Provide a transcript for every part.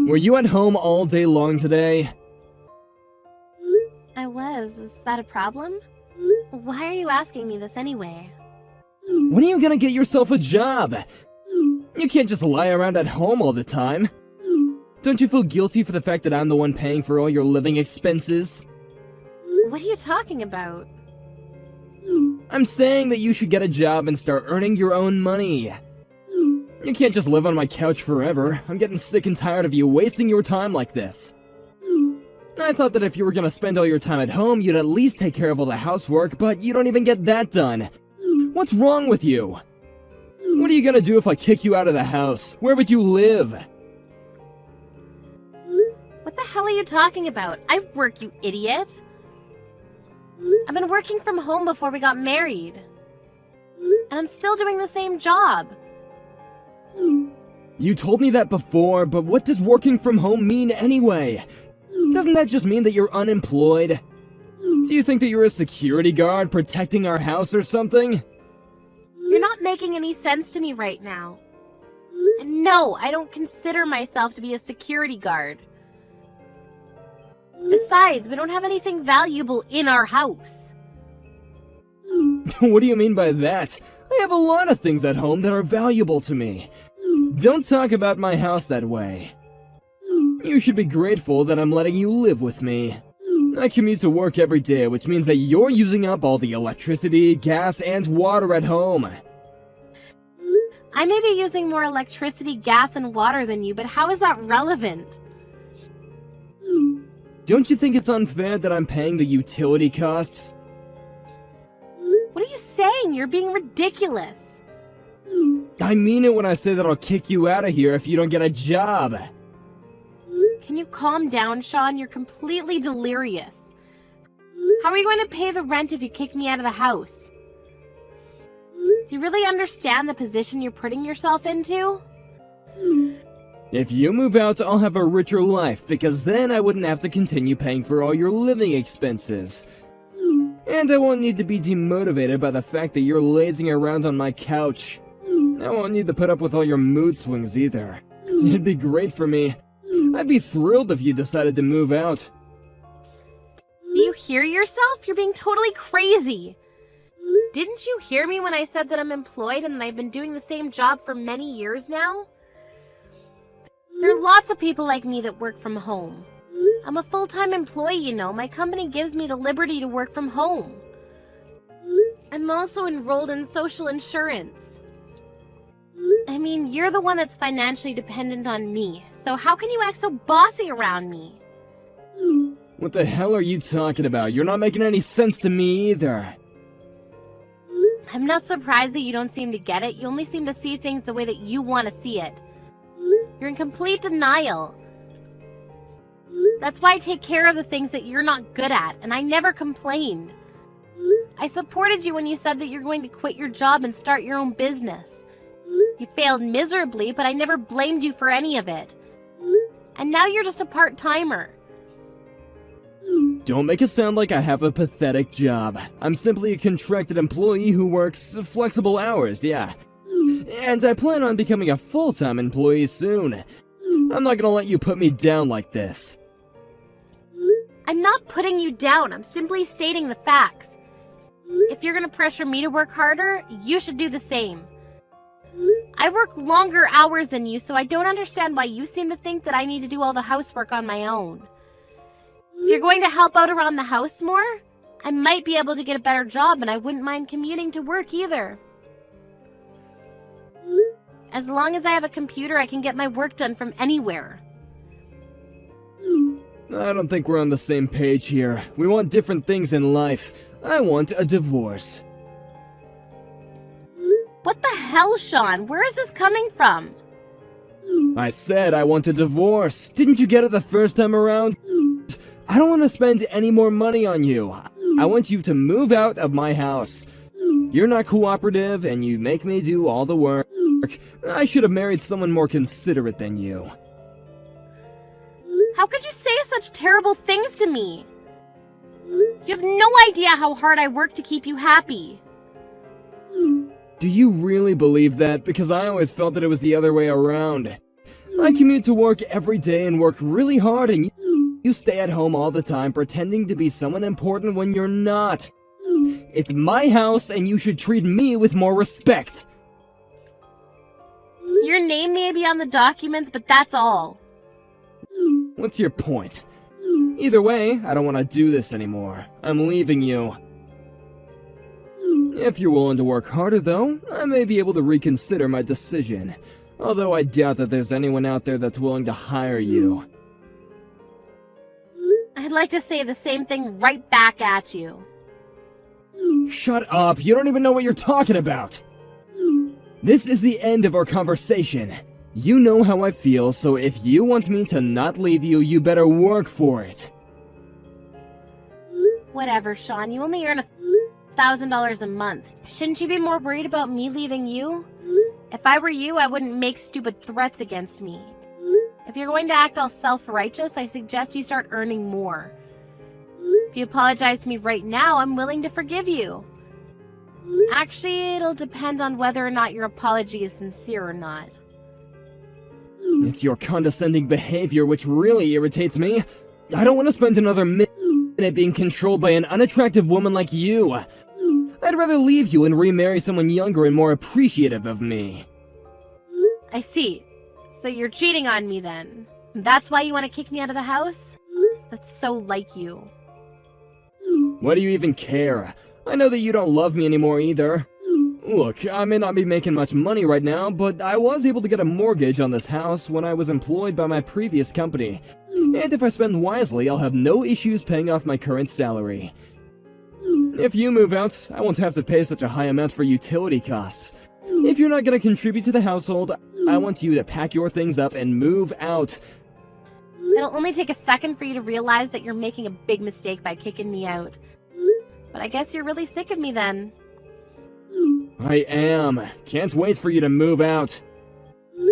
Were you at home all day long today? I was. Is that a problem? Why are you asking me this anyway? When are you gonna get yourself a job? You can't just lie around at home all the time. Don't you feel guilty for the fact that I'm the one paying for all your living expenses? What are you talking about? I'm saying that you should get a job and start earning your own money. You can't just live on my couch forever. I'm getting sick and tired of you wasting your time like this. I thought that if you were gonna spend all your time at home, you'd at least take care of all the housework, but you don't even get that done. What's wrong with you? What are you gonna do if I kick you out of the house? Where would you live? What the hell are you talking about? I work, you idiot. I've been working from home before we got married. And I'm still doing the same job. You told me that before, but what does working from home mean anyway? Doesn't that just mean that you're unemployed? Do you think that you're a security guard protecting our house or something? You're not making any sense to me right now. And no, I don't consider myself to be a security guard. Besides, we don't have anything valuable in our house. What do you mean by that? I have a lot of things at home that are valuable to me. Don't talk about my house that way. You should be grateful that I'm letting you live with me. I commute to work every day, which means that you're using up all the electricity, gas, and water at home. I may be using more electricity, gas, and water than you, but how is that relevant? Don't you think it's unfair that I'm paying the utility costs? What are you saying? You're being ridiculous. I mean it when I say that I'll kick you out of here if you don't get a job. Can you calm down, Sean? You're completely delirious. How are you going to pay the rent if you kick me out of the house? Do you really understand the position you're putting yourself into? If you move out, I'll have a richer life, because then I wouldn't have to continue paying for all your living expenses. And I won't need to be demotivated by the fact that you're lazing around on my couch. I won't need to put up with all your mood swings either. It'd be great for me. I'd be thrilled if you decided to move out. Do you hear yourself? You're being totally crazy. Didn't you hear me when I said that I'm employed and that I've been doing the same job for many years now? There are lots of people like me that work from home. I'm a full-time employee, you know. My company gives me the liberty to work from home. I'm also enrolled in social insurance. I mean, you're the one that's financially dependent on me, so how can you act so bossy around me? What the hell are you talking about? You're not making any sense to me either. I'm not surprised that you don't seem to get it. You only seem to see things the way that you want to see it. You're in complete denial. That's why I take care of the things that you're not good at, and I never complained. I supported you when you said that you're going to quit your job and start your own business. You failed miserably, but I never blamed you for any of it. And now you're just a part-timer. Don't make it sound like I have a pathetic job. I'm simply a contracted employee who works flexible hours, yeah. And I plan on becoming a full-time employee soon. I'm not gonna let you put me down like this. I'm not putting you down. I'm simply stating the facts. If you're gonna pressure me to work harder, you should do the same. I work longer hours than you, so I don't understand why you seem to think that I need to do all the housework on my own. If you're going to help out around the house more, I might be able to get a better job, and I wouldn't mind commuting to work either. As long as I have a computer, I can get my work done from anywhere. I don't think we're on the same page here. We want different things in life. I want a divorce. What the hell, Sean? Where is this coming from? I said I want a divorce. Didn't you get it the first time around? I don't want to spend any more money on you. I want you to move out of my house. You're not cooperative, and you make me do all the work. I should have married someone more considerate than you. How could you say such terrible things to me? You have no idea how hard I work to keep you happy. Do you really believe that? Because I always felt that it was the other way around. I commute to work every day and work really hard, and you stay at home all the time pretending to be someone important when you're not. It's my house, and you should treat me with more respect. Your name may be on the documents, but that's all. What's your point? Either way, I don't want to do this anymore. I'm leaving you. If you're willing to work harder, though, I may be able to reconsider my decision. Although I doubt that there's anyone out there that's willing to hire you. I'd like to say the same thing right back at you. Shut up, you don't even know what you're talking about! This is the end of our conversation. You know how I feel, so if you want me to not leave you, you better work for it. Whatever, Sean, you only earn $1,000 a month. Shouldn't you be more worried about me leaving you? If I were you, I wouldn't make stupid threats against me. If you're going to act all self-righteous, I suggest you start earning more. If you apologize to me right now, I'm willing to forgive you. Actually, it'll depend on whether or not your apology is sincere or not. It's your condescending behavior which really irritates me. I don't want to spend another minute being controlled by an unattractive woman like you. I'd rather leave you and remarry someone younger and more appreciative of me. I see. So you're cheating on me then. That's why you want to kick me out of the house? That's so like you. Why do you even care? I know that you don't love me anymore either. Look, I may not be making much money right now, but I was able to get a mortgage on this house when I was employed by my previous company. And if I spend wisely, I'll have no issues paying off my current salary. If you move out, I won't have to pay such a high amount for utility costs. If you're not going to contribute to the household, I want you to pack your things up and move out. It'll only take a second for you to realize that you're making a big mistake by kicking me out. But I guess you're really sick of me then. I am. Can't wait for you to move out.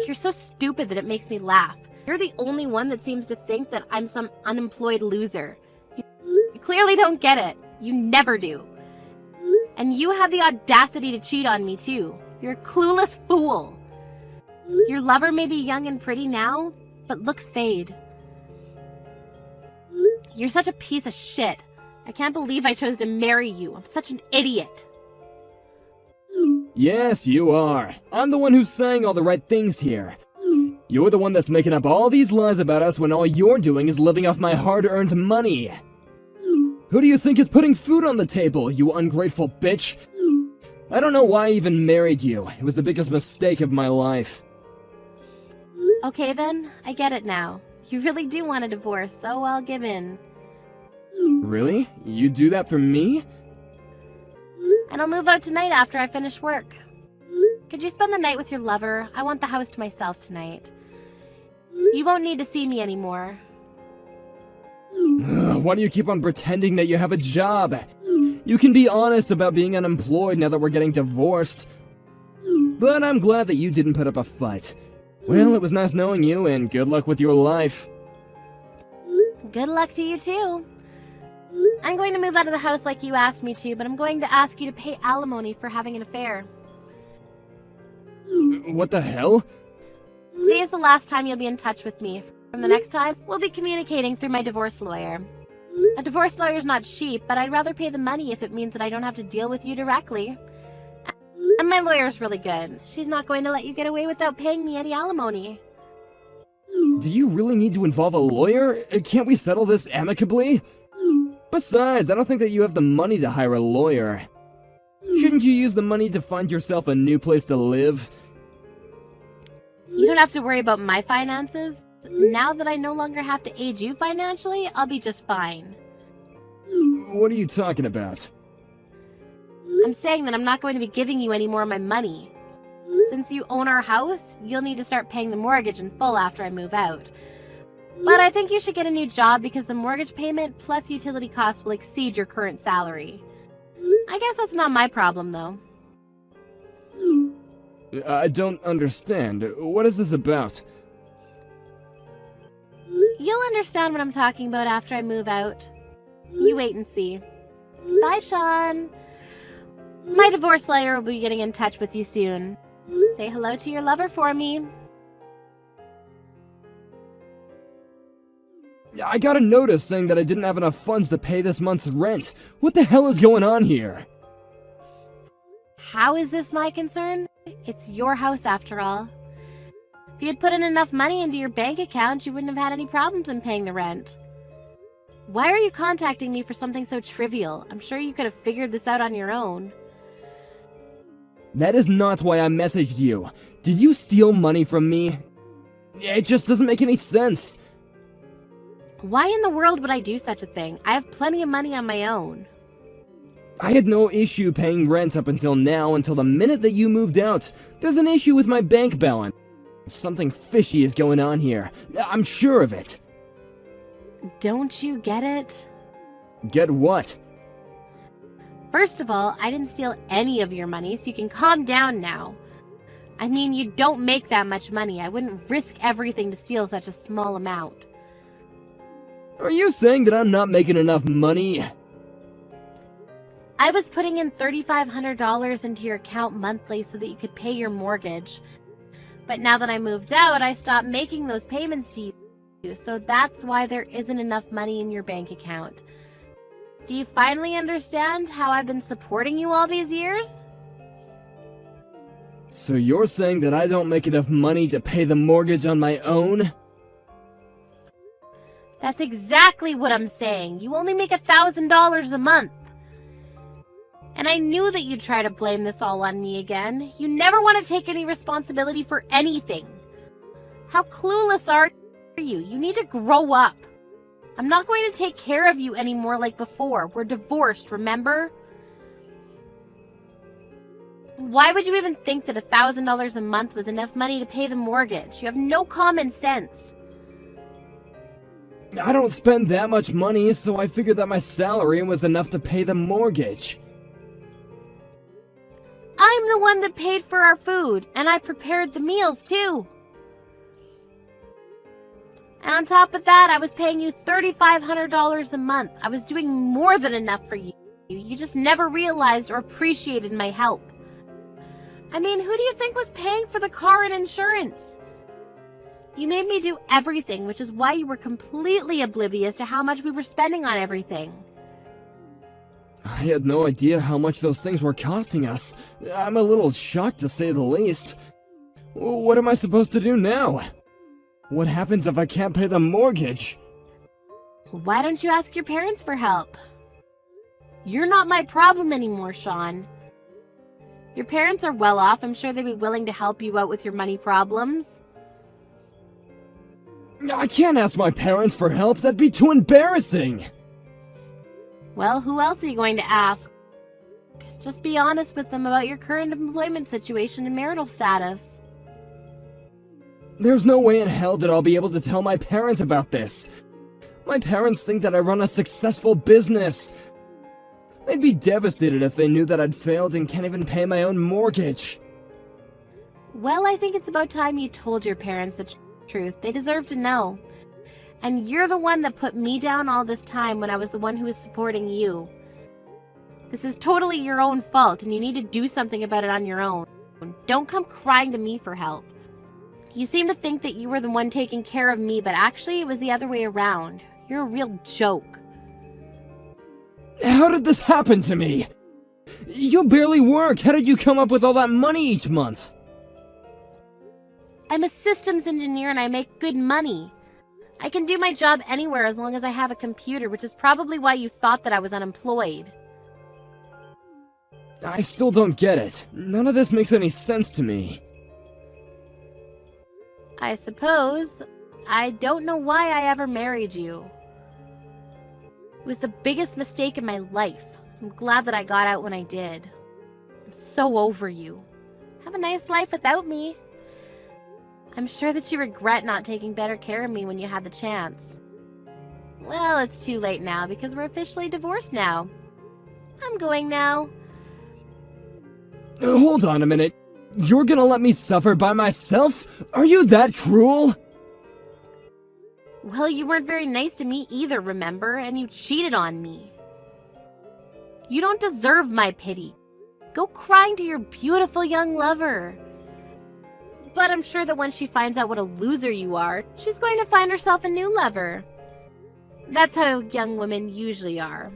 You're so stupid that it makes me laugh. You're the only one that seems to think that I'm some unemployed loser. You clearly don't get it. You never do. And you have the audacity to cheat on me too. You're a clueless fool. Your lover may be young and pretty now, but looks fade. You're such a piece of shit. I can't believe I chose to marry you. I'm such an idiot. Yes, you are. I'm the one who's saying all the right things here. You're the one that's making up all these lies about us when all you're doing is living off my hard-earned money. Who do you think is putting food on the table, you ungrateful bitch? I don't know why I even married you. It was the biggest mistake of my life. Okay then, I get it now. You really do want a divorce, so I'll give in. Really? You do that for me? And I'll move out tonight after I finish work. Could you spend the night with your lover? I want the house to myself tonight. You won't need to see me anymore. Why do you keep on pretending that you have a job? You can be honest about being unemployed now that we're getting divorced. But I'm glad that you didn't put up a fight. Well, it was nice knowing you, and good luck with your life. Good luck to you too. I'm going to move out of the house like you asked me to, but I'm going to ask you to pay alimony for having an affair. What the hell? Today is the last time you'll be in touch with me. From the next time, we'll be communicating through my divorce lawyer. A divorce lawyer's not cheap, but I'd rather pay the money if it means that I don't have to deal with you directly. And my lawyer's really good. She's not going to let you get away without paying me any alimony. Do you really need to involve a lawyer? Can't we settle this amicably? Besides, I don't think that you have the money to hire a lawyer. Shouldn't you use the money to find yourself a new place to live? You don't have to worry about my finances. Now that I no longer have to aid you financially, I'll be just fine. What are you talking about? I'm saying that I'm not going to be giving you any more of my money. Since you own our house, you'll need to start paying the mortgage in full after I move out. But I think you should get a new job because the mortgage payment plus utility costs will exceed your current salary. I guess that's not my problem, though. I don't understand. What is this about? You'll understand what I'm talking about after I move out. You wait and see. Bye, Sean. My divorce lawyer will be getting in touch with you soon. Say hello to your lover for me. I got a notice saying that I didn't have enough funds to pay this month's rent. What the hell is going on here? How is this my concern? It's your house after all. If you had put in enough money into your bank account, you wouldn't have had any problems in paying the rent. Why are you contacting me for something so trivial? I'm sure you could have figured this out on your own. That is not why I messaged you. Did you steal money from me? It just doesn't make any sense. Why in the world would I do such a thing? I have plenty of money on my own. I had no issue paying rent up until now, until the minute that you moved out. There's an issue with my bank balance. Something fishy is going on here. I'm sure of it. Don't you get it? Get what? First of all, I didn't steal any of your money, so you can calm down now. I mean, you don't make that much money. I wouldn't risk everything to steal such a small amount. Are you saying that I'm not making enough money? I was putting in $3,500 into your account monthly so that you could pay your mortgage. But now that I moved out, I stopped making those payments to you, so that's why there isn't enough money in your bank account. Do you finally understand how I've been supporting you all these years? So you're saying that I don't make enough money to pay the mortgage on my own? That's exactly what I'm saying. You only make $1,000 a month. And I knew that you'd try to blame this all on me again. You never want to take any responsibility for anything. How clueless are you? You need to grow up. I'm not going to take care of you anymore like before. We're divorced, remember? Why would you even think that $1,000 a month was enough money to pay the mortgage? You have no common sense. I don't spend that much money, so I figured that my salary was enough to pay the mortgage. I'm the one that paid for our food, and I prepared the meals too. And on top of that, I was paying you $3,500 a month. I was doing more than enough for you. You just never realized or appreciated my help. I mean, who do you think was paying for the car and insurance? You made me do everything, which is why you were completely oblivious to how much we were spending on everything. I had no idea how much those things were costing us. I'm a little shocked to say the least. What am I supposed to do now? What happens if I can't pay the mortgage? Why don't you ask your parents for help? You're not my problem anymore, Sean. Your parents are well off. I'm sure they'd be willing to help you out with your money problems. I can't ask my parents for help. That'd be too embarrassing. Well, who else are you going to ask? Just be honest with them about your current employment situation and marital status. There's no way in hell that I'll be able to tell my parents about this. My parents think that I run a successful business. They'd be devastated if they knew that I'd failed and can't even pay my own mortgage. Well, I think it's about time you told your parents the truth. They deserve to know. And you're the one that put me down all this time when I was the one who was supporting you. This is totally your own fault, and you need to do something about it on your own. Don't come crying to me for help. You seem to think that you were the one taking care of me, but actually it was the other way around. You're a real joke. How did this happen to me? You barely work. How did you come up with all that money each month? I'm a systems engineer and I make good money. I can do my job anywhere as long as I have a computer, which is probably why you thought that I was unemployed. I still don't get it. None of this makes any sense to me. I suppose. I don't know why I ever married you. It was the biggest mistake in my life. I'm glad that I got out when I did. I'm so over you. Have a nice life without me. I'm sure that you regret not taking better care of me when you had the chance. Well, it's too late now because we're officially divorced now. I'm going now. Hold on a minute. You're gonna let me suffer by myself? Are you that cruel? Well, you weren't very nice to me either, remember? And you cheated on me. You don't deserve my pity. Go crying to your beautiful young lover. But I'm sure that once she finds out what a loser you are, she's going to find herself a new lover. That's how young women usually are.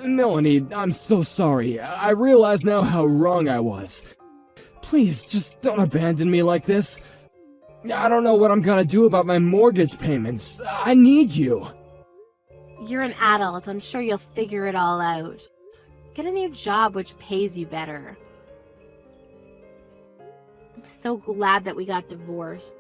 Melanie, I'm so sorry. I realize now how wrong I was. Please, just don't abandon me like this. I don't know what I'm gonna do about my mortgage payments. I need you. You're an adult. I'm sure you'll figure it all out. Get a new job which pays you better. I'm so glad that we got divorced.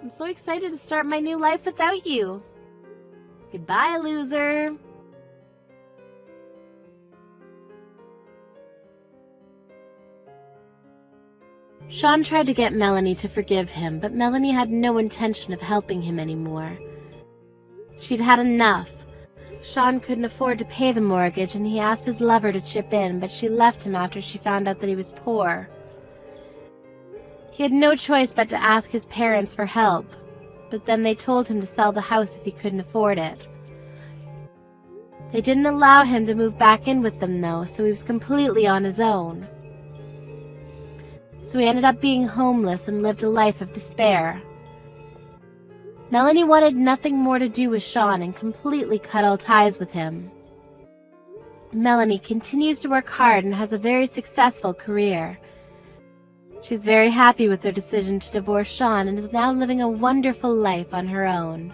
I'm so excited to start my new life without you. Goodbye, loser. Sean tried to get Melanie to forgive him, but Melanie had no intention of helping him anymore. She'd had enough. Sean couldn't afford to pay the mortgage, and he asked his lover to chip in, but she left him after she found out that he was poor. He had no choice but to ask his parents for help, but then they told him to sell the house if he couldn't afford it. They didn't allow him to move back in with them, though, so he was completely on his own. So he ended up being homeless and lived a life of despair. Melanie wanted nothing more to do with Sean and completely cut all ties with him. Melanie continues to work hard and has a very successful career. She's very happy with her decision to divorce Sean and is now living a wonderful life on her own.